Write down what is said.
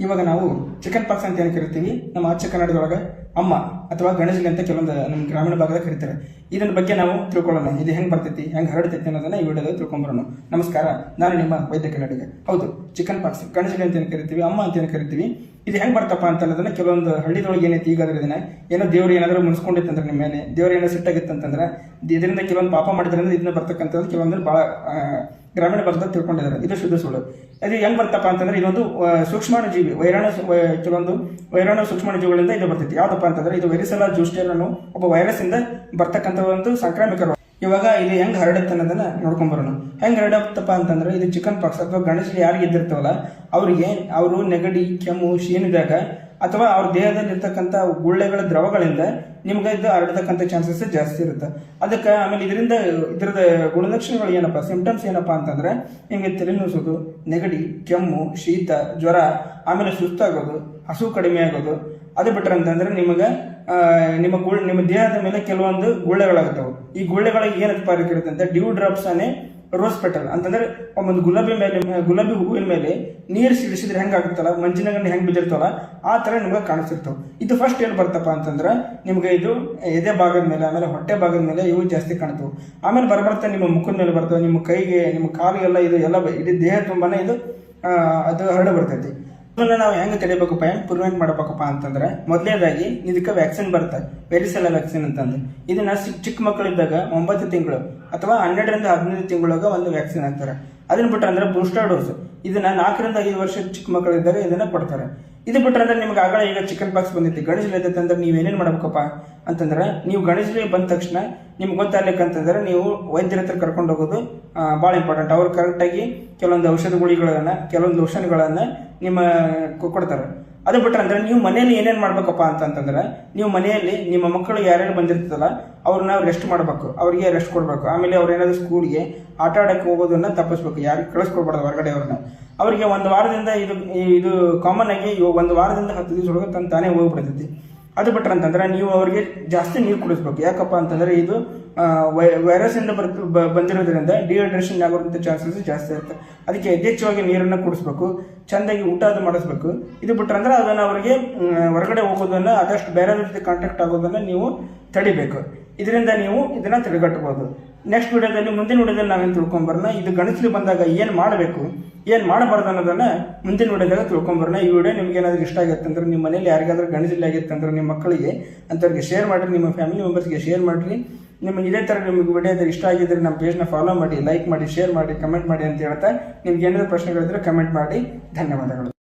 ಇವಾಗ ನಾವು chicken pox ಅಂತ ಏನು ಕರಿತೀವಿ, ನಮ್ಮ ಆಚೆ ಕನ್ನಡದೊಳಗೆ ಅಮ್ಮ ಅಥವಾ ಗಣೇಶಲಿ ಅಂತ ಕೆಲವೊಂದು ನಮ್ಮ ಗ್ರಾಮೀಣ ಭಾಗದಾಗ ಕರೀತಾರೆ. ಇದನ್ನ ಬಗ್ಗೆ ನಾವು ತಿಳ್ಕೊಳ್ಳೋಣ, ಇದು ಹೆಂಗೆ ಬರ್ತೈತಿ, ಹೆಂಗೆ ಹರಡ್ತೈತಿ ಅನ್ನೋದನ್ನ ಈ ವಿಡಿಯೋದಲ್ಲಿ ತಿಳ್ಕೊಂಬರೋಣ. ನಮಸ್ಕಾರ, ನಾನು ನಿಮ್ಮ ವೈದ್ಯ ಕನ್ನಡಿಗ. ಹೌದು, ಚಿಕನ್ ಪಾಕ್ಸ್ ಗಣೇಶಲಿ ಅಂತ ಏನು ಕರಿತೀವಿ, ಅಮ್ಮ ಅಂತ ಏನು ಕರಿತೀವಿ, ಇದು ಹೆಂಗೆ ಬರ್ತಪ್ಪ ಅಂತ ಅನ್ನೋದನ್ನ ಕೆಲವೊಂದು ಹಳ್ಳಿದೊಳಗೆ ಏನೈತಿ ಈಗಾದ್ರೆ ಇದನ್ನ ಏನೋ ದೇವ್ರು ಏನಾದರೂ ಮುನ್ಸ್ಕೊಂಡಿತ್ತಂದ್ರೆ ನಿಮ್ಮ ಮೇಲೆ, ದೇವ್ರು ಏನೋ ಸಿಟ್ಟಾಗಿತ್ತಂತಂದ್ರೆ ಇದರಿಂದ ಕೆಲವೊಂದು ಪಾಪ ಮಾಡಿದ್ರಿಂದ ಇದನ್ನ ಬರ್ತಕ್ಕಂಥದ್ದು ಕೆಲವೊಂದು ಭಾಳ ಗ್ರಾಮೀಣ ಭಾಗದಾಗ ತಿಳ್ಕೊಂಡಿದ್ದಾರೆ. ಇದು ಶುದ್ಧ ಸುಳ್ಳು. ಅದು ಹೆಂಗ್ ಬರ್ತಪ್ಪ ಅಂತಂದ್ರೆ ಇದೊಂದು ಸೂಕ್ಷ್ಮಾಣು ಜೀವಿ, ಕೆಲವೊಂದು ವೈರಾಣು ಸೂಕ್ಷ್ಮಾಣು ಜೀವಿಗಳಿಂದ ಇದು ಬರ್ತೈತಿ. ಯಾವ್ದಪ್ಪ ಅಂತಂದ್ರೆ ಇದು ವೆರಿಸೆಲ್ಲಾ ಜೂಸ್ಟರ್ ಅನ್ನೋ ಒಬ್ಬ ವೈರಸ್ ಇಂದ ಬರ್ತಕ್ಕಂಥ ಒಂದು ಸಾಂಕ್ರಾಮಿಕ ರೋಗ. ಇವಾಗ ಇದು ಹೆಂಗ್ ಹರಡುತ್ತೆ ಅನ್ನೋದನ್ನ ನೋಡ್ಕೊಂಡ್ ಬರೋಣ. ಹೆಂಗ್ ಹರಡತ್ತಪ್ಪ ಅಂತಂದ್ರೆ ಇದು ಚಿಕನ್ ಪಾಕ್ಸ್ ಅಥವಾ ಗಣೇಶಲಿ ಯಾರಿಗೆ ಇದ್ದಿರ್ತಾವಲ್ಲ ಅವ್ರಿಗೆ ಅವರು ನೆಗಡಿ, ಕೆಮ್ಮು, ಶೀನಿದಾಗ ಅಥವಾ ಅವ್ರ ದೇಹದಲ್ಲಿ ಇರ್ತಕ್ಕಂಥ ಗುಳ್ಳೆಗಳ ದ್ರವಗಳಿಂದ ನಿಮ್ಗೆ ಇದು ಹರಡತಕ್ಕಂಥ ಚಾನ್ಸಸ್ ಜಾಸ್ತಿ ಇರುತ್ತೆ. ಅದಕ್ಕೆ ಆಮೇಲೆ ಇದರದ ಗುಣಲಕ್ಷಣಗಳು ಏನಪ್ಪ, ಸಿಂಪ್ಟಮ್ಸ್ ಏನಪ್ಪ ಅಂತಂದ್ರೆ ನಿಮಗೆ ತಲೆ ನುಸೋದು, ನೆಗಡಿ, ಕೆಮ್ಮು, ಶೀತ, ಜ್ವರ, ಆಮೇಲೆ ಸುಸ್ತಾಗೋದು, ಹಸು ಕಡಿಮೆ ಆಗೋದು. ಅದು ಬಿಟ್ರೆ ಅಂತಂದ್ರೆ ನಿಮಗೆ ನಿಮ್ಮ ದೇಹದ ಮೇಲೆ ಕೆಲವೊಂದು ಗುಳ್ಳೆಗಳಾಗುತ್ತವೆ. ಈ ಗುಳ್ಳೆಗಳಿಗೆ ಏನಪ್ಪ ಇರುತ್ತೆ ಅಂತ ಡ್ಯೂ ಡ್ರಾಪ್ಸ್ ಅನ್ನೇ ರೋಸ್ ಪೆಟಲ್ ಅಂತಂದ್ರೆ ಒಂದು ಗುಲಾಬಿ ಹೂವಿನ ಮೇಲೆ ನೀರು ಸಿಡಿಸಿದ್ರೆ ಹೆಂಗಾಗುತ್ತಲ್ಲ, ಮಂಜಿನ ಗಂಡು ಹೆಂಗ್ ಬಿದ್ದಿರ್ತವಲ್ಲ ಆ ತರ ನಿಮ್ಗೆ ಕಾಣಿಸ್ತಿರ್ತಾವ. ಇದು ಫಸ್ಟ್ ಏನ್ ಬರ್ತಪ್ಪ ಅಂತಂದ್ರೆ ನಿಮ್ಗೆ ಇದು ಎದೆ ಭಾಗದ ಮೇಲೆ, ಆಮೇಲೆ ಹೊಟ್ಟೆ ಭಾಗದ ಮೇಲೆ ಇವು ಜಾಸ್ತಿ ಕಾಣ್ತವೆ. ಆಮೇಲೆ ಬರ್ತಾ ನಿಮ್ಮ ಮುಖದ ಮೇಲೆ ಬರ್ತವೆ, ನಿಮ್ಮ ಕೈಗೆ, ನಿಮ್ಮ ಕಾಲಿಗೆಲ್ಲ ಇದು ಎಲ್ಲ ಇಡೀ ದೇಹ ತುಂಬಾನೇ ಇದು ಅದು ಹರಡ ಬರ್ತೈತಿ. ಇದನ್ನ ನಾವು ಹೆಂಗೆ ತಡಿಬೇಕಪ್ಪ, ಹೆಂಗೆ ಪ್ರಿವೆಂಟ್ ಮಾಡಬೇಕಪ್ಪ ಅಂತಂದ್ರೆ ಮೊದಲನೇದಾಗಿ ಇದಕ್ಕೆ ವ್ಯಾಕ್ಸಿನ್ ಬರುತ್ತೆ, ವೆರಿಸೆಲ್ಲಾ ವ್ಯಾಕ್ಸಿನ್ ಅಂತಂದ್ರೆ. ಇದನ್ನ ಚಿಕ್ಕ ಮಕ್ಕಳಿದ್ದಾಗ 9 ತಿಂಗಳು ಅಥವಾ 12 ರಿಂದ 15 ತಿಂಗಳಾಗ ಒಂದು ವ್ಯಾಕ್ಸಿನ್ ಹಾಕ್ತಾರೆ. ಅದನ್ನ ಬಿಟ್ರೆ ಅಂದ್ರೆ ಬೂಸ್ಟರ್ ಡೋಸ್, ಇದನ್ನ 4 ರಿಂದ 5 ವರ್ಷದ ಚಿಕ್ಕ ಮಕ್ಕಳಿದ್ದಾಗ ಇದನ್ನ ಕೊಡ್ತಾರೆ. ಇದು ಬಿಟ್ರೆ ಅಂದ್ರೆ ನಿಮ್ಗೆ ಆಗಲೇ ಈಗ ಚಿಕನ್ ಪಾಕ್ಸ್ ಬಂದೈತಿ, ಗಣೇಶಲಿ ಐತೈತೆ ಅಂದ್ರೆ ನೀವು ಏನೇನು ಮಾಡ್ಬೇಕಪ್ಪ ಅಂತಂದ್ರೆ, ನೀವು ಗಣೇಶಲಿ ಬಂದ ತಕ್ಷಣ ನಿಮ್ಗೆ ಗೊತ್ತಾಗ್ಲಿಕ್ಕಂತಂದ್ರೆ ನೀವು ವೈದ್ಯರ ಹತ್ರ ಕರ್ಕೊಂಡು ಹೋಗೋದು ಭಾಳ ಇಂಪಾರ್ಟೆಂಟ್. ಅವ್ರು ಕರೆಕ್ಟಾಗಿ ಕೆಲವೊಂದು ಕೆಲವೊಂದು ಲೋಷನ್ಗಳನ್ನ ನಿಮ್ಮ ಕೊಡ್ತಾರೆ. ಅದು ಬಿಟ್ರೆ ಅಂದ್ರೆ ನೀವು ಮನೆಯಲ್ಲಿ ಏನೇನು ಮಾಡ್ಬೇಕಪ್ಪ ಅಂತಂದ್ರೆ, ನೀವು ಮನೆಯಲ್ಲಿ ನಿಮ್ಮ ಮಕ್ಕಳು ಯಾರ್ಯಾರು ಬಂದಿರ್ತದಲ್ಲ ಅವ್ರನ್ನ ರೆಸ್ಟ್ ಮಾಡ್ಬೇಕು, ಅವ್ರಿಗೆ ರೆಸ್ಟ್ ಕೊಡ್ಬೇಕು. ಆಮೇಲೆ ಅವ್ರು ಏನಾದ್ರು ಸ್ಕೂಲ್ಗೆ ಆಟ ಆಡಕ್ಕೆ ಹೋಗೋದನ್ನ ತಪ್ಪಿಸ್ಬೇಕು, ಯಾರಿಗೆ ಕಳಿಸ್ಕೊಡ್ಬಾರ್ದು ಹೊರಗಡೆ ಅವ್ರನ್ನ. ಅವರಿಗೆ ಒಂದು ವಾರದಿಂದ ಇದು ಕಾಮನ್ ಆಗಿ 1 ವಾರದಿಂದ 10 ದಿವಸ ಒಳಗೆ ತಾನೇ ಹೋಗ್ಬಿಡ್ತೈತಿ. ಅದು ಬಿಟ್ರೆ ಅಂತಂದ್ರೆ ನೀವು ಅವ್ರಿಗೆ ಜಾಸ್ತಿ ನೀರು ಕುಡಿಸ್ಬೇಕು. ಯಾಕಪ್ಪ ಅಂತಂದ್ರೆ ಇದು ವೈರಸ್ ಇಂದ ಬಂದಿರೋದ್ರಿಂದ ಡಿಹೈಡ್ರೇಷನ್ ಆಗೋದಂತ ಚಾನ್ಸಸ್ ಜಾಸ್ತಿ ಇರುತ್ತೆ. ಅದಕ್ಕೆ ಯಥೇಚ್ಛವಾಗಿ ನೀರನ್ನ ಕುಡಿಸ್ಬೇಕು, ಚಂದಾಗಿ ಊಟ ಅದು ಮಾಡಿಸ್ಬೇಕು. ಇದು ಬಿಟ್ರೆ ಅಂದ್ರೆ ಅದನ್ನ ಅವರಿಗೆ ಹೊರಗಡೆ ಹೋಗೋದನ್ನ, ಆದಷ್ಟು ಬೇರೆ ಜೊತೆ ಕಾಂಟ್ಯಾಕ್ಟ್ ಆಗೋದನ್ನ ನೀವು ತಡಿಬೇಕು. ಇದರಿಂದ ನೀವು ಇದನ್ನ ತಡೆಗಟ್ಟಬಹುದು. ನೆಕ್ಸ್ಟ್ ವಿಡಿಯೋದಲ್ಲಿ, ಮುಂದಿನ ವಿಡಿಯೋದಲ್ಲಿ ನಾವೇನು ತಿಳ್ಕೊಂಬರೋಣ, ಇದು ಗಣೇಶಲಿ ಬಂದಾಗ ಏನು ಮಾಡಬೇಕು, ಏನು ಮಾಡಬಾರ್ದು ಅನ್ನೋದನ್ನ ಮುಂದಿನ ವಿಡಿಯೋದಾಗ ತಿಳ್ಕೊಂಬರೋಣ. ಈ ವಿಡಿಯೋ ನಿಮ್ಗೆ ಏನಾದರೂ ಇಷ್ಟ ಆಗುತ್ತೆ ಅಂದ್ರೆ, ನಿಮ್ಮ ಮನೇಲಿ ಯಾರಿಗಾದ್ರೂ ಗಣೇಶಲಿ ಆಗಿತ್ತು ಅಂದ್ರೆ ನಿಮ್ಮ ಮಕ್ಕಳಿಗೆ ಅಂಥವ್ರಿಗೆ ಶೇರ್ ಮಾಡಿರಿ, ನಿಮ್ಮ ಫ್ಯಾಮಿಲಿ ಮೆಂಬರ್ಸ್ಗೆ ಶೇರ್ ಮಾಡಿರಿ. ನಿಮಗೆ ಇದೇ ಥರ ನಿಮಗೆ ವಿಡಿಯೋದಲ್ಲಿ ಇಷ್ಟ ಆಗಿದ್ರೆ ನಮ್ಮ ಪೇಜ್ನ ಫಾಲೋ ಮಾಡಿ, ಲೈಕ್ ಮಾಡಿ, ಶೇರ್ ಮಾಡಿ, ಕಮೆಂಟ್ ಮಾಡಿ ಅಂತ ಹೇಳ್ತಾ, ನಿಮ್ಗೆ ಏನಾದರೂ ಪ್ರಶ್ನೆಗಳಿದ್ರೆ ಕಮೆಂಟ್ ಮಾಡಿ. ಧನ್ಯವಾದಗಳು.